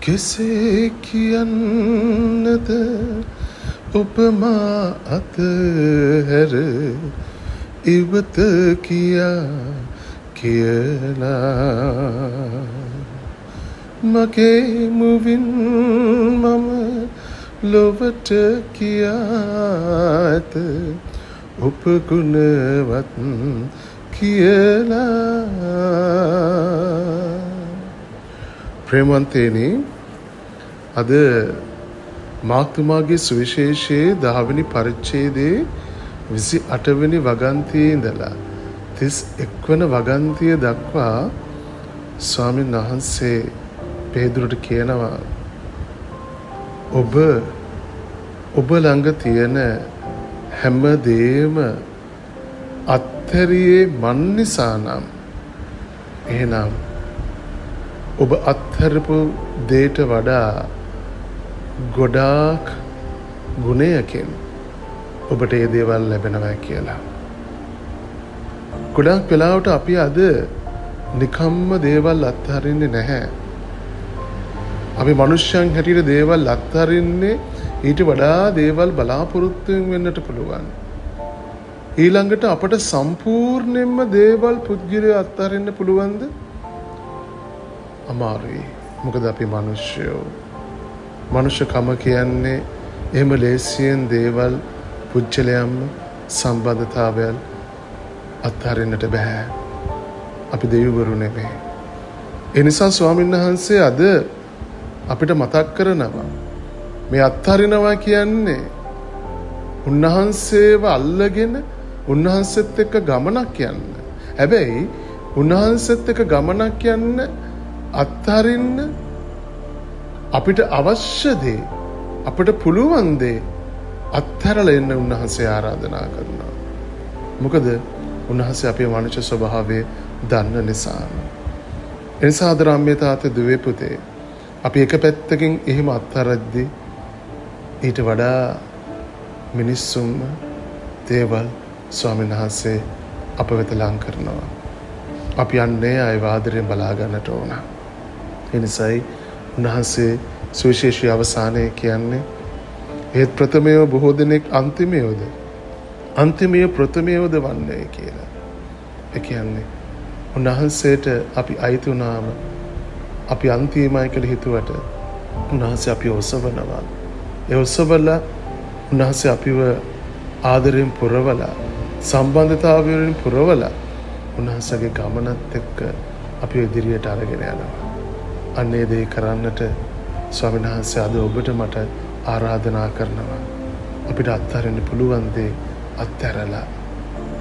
කෙසේ කියන්නද ඔබ මා අතහැර ඉවත කියා කියලා මගේ මුවින් මම ලොවට කියාත ඔබ ගුණවත් කියලා. ප්‍රේමවන්තේනි, අද මාක්තුමාගේ සුවිශේෂයේ 10 වෙනි පරිච්ඡේදයේ 28 වෙනි වගන්තියේ ඉඳලා 31 වන වගන්තිය දක්වා ස්වාමීන් වහන්සේ පේදුරට කියනවා ඔබ ළඟ තියෙන හැම දෙයක්ම අත්හැරියේ මන් නිසා නම් එහෙනම් ඔබ අත්හැරපු දෙයට වඩා ගොඩාක් ගුණයකින් ඔබට ඒ දේවල් ලැබෙනවා කියලා. ගොඩාක් වෙලාවට අපි අද නිකම්ම දේවල් අත්හරින්නේ නැහැ. අපි මනුෂ්‍යයන් හැටියට දේවල් අත්හරින්නේ ඊට වඩා දේවල් බලාපොරොත්තුෙන් වෙන්නට පුළුවන්. ඊළඟට අපට සම්පූර්ණයෙන්ම දේවල් පුද්ගලයෝ අත්හරින්න පුළුවන්ද? අමාරුයි. මොකද අපි මනුෂ්‍යයෝ. මනුෂ්‍යකම කියන්නේ එහෙම ලේසියෙන් දේවල් පුජ්‍යලයන්ම සම්බන්ධතාවයන් අත්හරින්නට බෑ. අපි දෙවිවරු නෙමෙයි. ඒ නිසා ස්වාමීන් වහන්සේ අද අපිට මතක් කරනවා මේ අත්හරිනවා කියන්නේ උන්වහන්සේව අල්ලගෙන උන්වහන්සේත් එක්ක ගමනක් යන්න. හැබැයි උන්වහන්සේත් එක්ක ගමනක් යන්න අත්හරින්න අපිට අවශ්‍ය දේ අපිට පුළුවන් දේ අත්හැරලා එන්න උන්වහන්සේ ආරාධනා කරනවා. මොකද උන්වහන්සේ අපේ මනුෂ්‍ය ස්වභාවය දන්න නිසා. එනිසා ආදරාම්‍ය තාත්තේ දුවේ පුතේ අපි එක පැත්තකින් එහෙම අත්හරද්දී ඊට වඩා මිනිස්සුන් දේවල් ස්වාමීන් වහන්සේ අප වෙත ලං කරනවා. අපි යන්නේ ආය ආදරයෙන් බලා ගන්නට ඕන. ඒ නිසායි උන්වහන්සේ සුවිශේෂී අවසානයේ කියන්නේ ඒත් ප්‍රථමයෝ බොහෝ දෙනෙක් අන්තිමයෝද අන්තිමය ප්‍රථමයෝද වන්නේ කියලා. ඒ කියන්නේ උන්වහන්සේට අපි අයිති වුණාම අපි අන්තිමයි කියලා හිතුවට උන්වහන්සේ අපිව ඔසවනවා. ඒ ඔසවලා උන්වහන්සේ අපිව ආදරයෙන් පුරවලා සම්බන්ධතාවයෙන් පුරවලා උන්වහන්සේගේ ගමනත් එක්ක අපි ඉදිරියට අරගෙන යනවා. අන්නේ දේ කරන්නට ස්වාමීන් වහන්සේ අද ඔබට මට ආරාධනා කරනවා. අපිට අත්හරින්න පුළුවන් දේ අත්හැරලා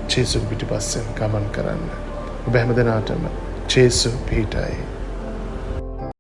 ජේසුස් පිටපස්සෙන් ගමන් කරන්න. ඔබ හැමදෙනාටම ජේසුස් පිටයි.